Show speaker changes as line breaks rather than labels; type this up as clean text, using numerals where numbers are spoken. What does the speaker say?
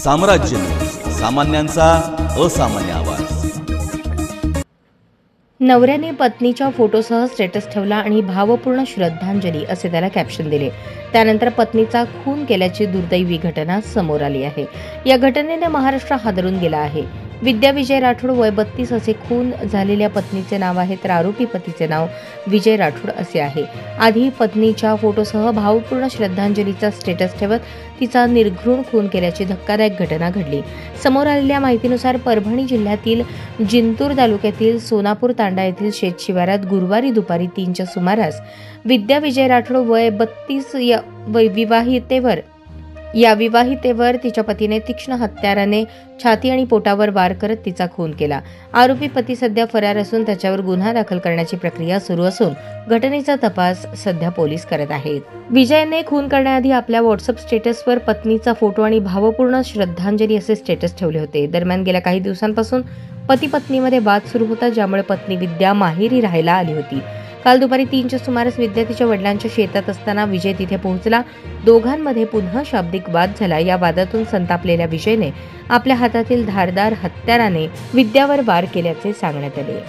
साम्राज्य, सामान्यांचा असामान्य आवाज।
नवऱ्याने पत्नीच्या फोटोसह स्टेटस ठेवला आणि भावपूर्ण श्रद्धांजली असे त्याला कॅप्शन दिले। त्यानंतर पत्नीचा खून केल्याची दुर्दैवी घटना समोर आली आहे। या घटनेने महाराष्ट्र हादरून गेला आहे। विद्या विजय राठोड वय 32 असे खून झालेल्या पत्नीचे नाव आहे, तर आरोपी पतीचे नाव विजय राठोड असे आहे। आधी पत्नीच्या फोटोसह भावपूर्ण श्रद्धांजलीचा स्टेटस ठेवत तिचा निर्घृण खून केल्याची धक्कादायक घटना घडली। समोर आलेल्या माहितीनुसार परभणी जिल्ह्यातील जिंतूर तालुक्यातील सोनापूर तांडा येथील शेतशिवारात गुरुवारी दुपारी 3च्या सुमारास विद्या विजय राठोड वय 32 या विवाहितेवर तिच्या पतीने तीक्ष्ण हत्याराने छाती आणि पोटावर वार करत तिचा खून केला। आरोपी पती सध्या फरार असून त्याच्यावर गुन्हा दाखल करण्याची प्रक्रिया सुरू असून घटनेचा तपास सध्या पोलीस करत आहेत। विजयने खून करण्याआधी आपल्या व्हॉट्सअप स्टेटसवर पत्नीचा फोटो आणि भावपूर्ण श्रद्धांजली असे स्टेटस ठेवले होते। दरम्यान गेल्या काही दिवसांपासून पती पत्नीमध्ये वाद सुरू होता, ज्यामुळे पत्नी विद्या माहेरी राहायला आली होती। काल दुपारी 3च्या सुमारास विद्या तिच्या वडिलांच्या शेतात असताना विजय तिथे पोहोचला। दोघांमध्ये पुन्हा शाब्दिक वाद झाला। या वादातून संतापलेल्या विजयने आपल्या हातातील धारदार हत्याराने विद्यावर वार केल्याचे सांगण्यात आले।